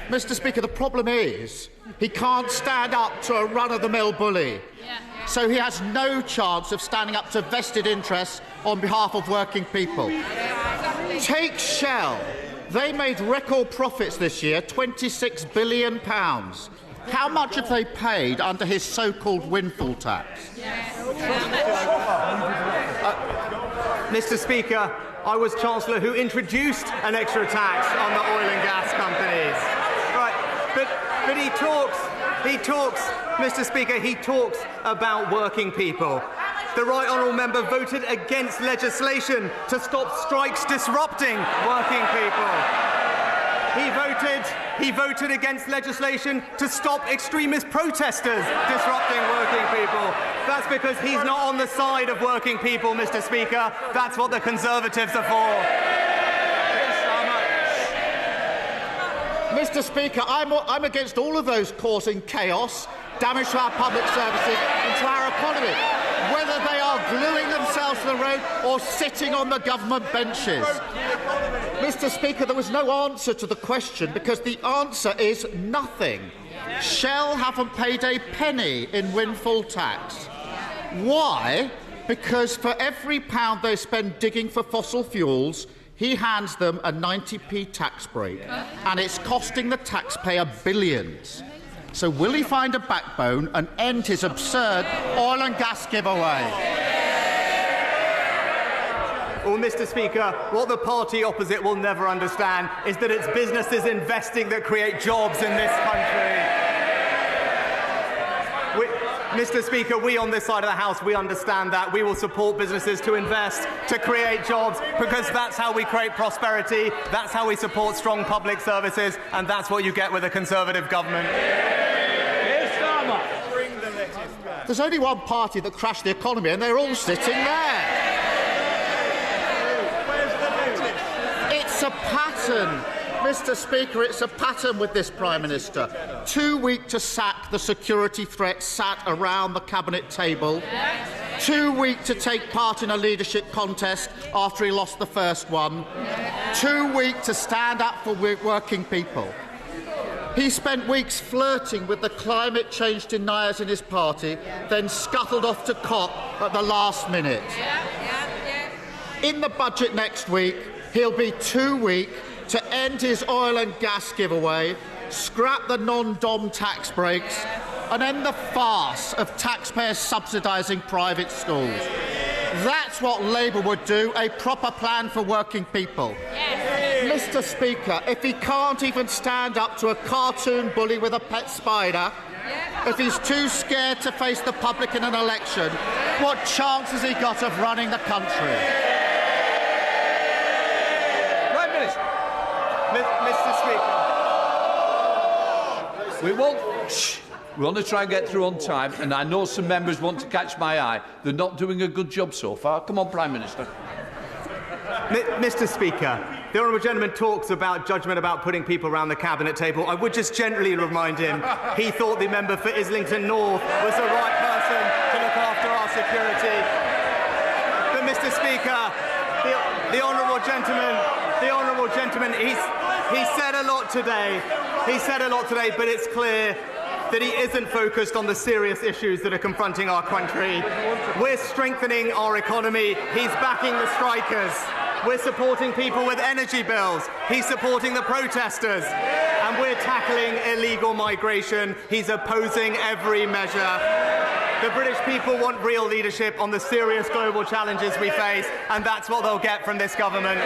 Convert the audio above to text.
Mr. Speaker, the problem is he can't stand up to a run-of-the-mill bully. So he has no chance of standing up to vested interests on behalf of working people. Take Shell. They made record profits this year, £26 billion. How much have they paid under his so-called windfall tax? Mr. Speaker, I was Chancellor who introduced an extra tax on the oil and gas companies. Right, but he talks, Mr. Speaker, he talks about working people. The Right Honourable Member voted against legislation to stop strikes disrupting working people. He voted against legislation to stop extremist protesters disrupting working people. That's because he's not on the side of working people, Mr. Speaker. That's what the Conservatives are for. Mr. Speaker, I'm against all of those causing chaos, damage to our public services and to our economy, whether they are gluing themselves to the road or sitting on the government benches. Mr. Speaker, there was no answer to the question because the answer is nothing. Shell haven't paid a penny in windfall tax. Why? Because for every £1 they spend digging for fossil fuels, he hands them a 90p tax break, and it's costing the taxpayer billions. So will he find a backbone and end his absurd oil and gas giveaway? Well, Mr. Speaker, what the party opposite will never understand is that it's businesses investing that create jobs in this country. Mr. Speaker, we on this side of the House, we understand that. We will support businesses to invest, to create jobs, because that's how we create prosperity, that's how we support strong public services, and that's what you get with a Conservative government. Keir Starmer. There's only one party that crashed the economy, and they're all sitting there. It's a pattern. Mr. Speaker, it's a pattern with this Prime Minister. Too weak to sack the security threat sat around the Cabinet table. Too weak to take part in a leadership contest after he lost the first one. Too weak to stand up for working people. He spent weeks flirting with the climate change deniers in his party, then scuttled off to COP at the last minute. In the budget next week, he'll be too weak to end his oil and gas giveaway, scrap the non-dom tax breaks, and end the farce of taxpayers subsidising private schools. That's what Labour would do, a proper plan for working people. Mr. Speaker, if he can't even stand up to a cartoon bully with a pet spider, if he's too scared to face the public in an election, what chance has he got of running the country? Mr. Speaker. We won't. We want to try and get through on time, and I know some members want to catch my eye. They're not doing a good job so far. Come on, Prime Minister. Mr. Speaker, the honourable gentleman talks about judgment about putting people around the Cabinet table. I would just gently remind him he thought the member for Islington North was the right person to look after our security. But, Mr. Speaker, the honourable gentleman, he said a lot today. He said a lot today, but it's clear that he isn't focused on the serious issues that are confronting our country. We're strengthening our economy. He's backing the strikers. We're supporting people with energy bills. He's supporting the protesters. And we're tackling illegal migration. He's opposing every measure. The British people want real leadership on the serious global challenges we face, and that's what they'll get from this government.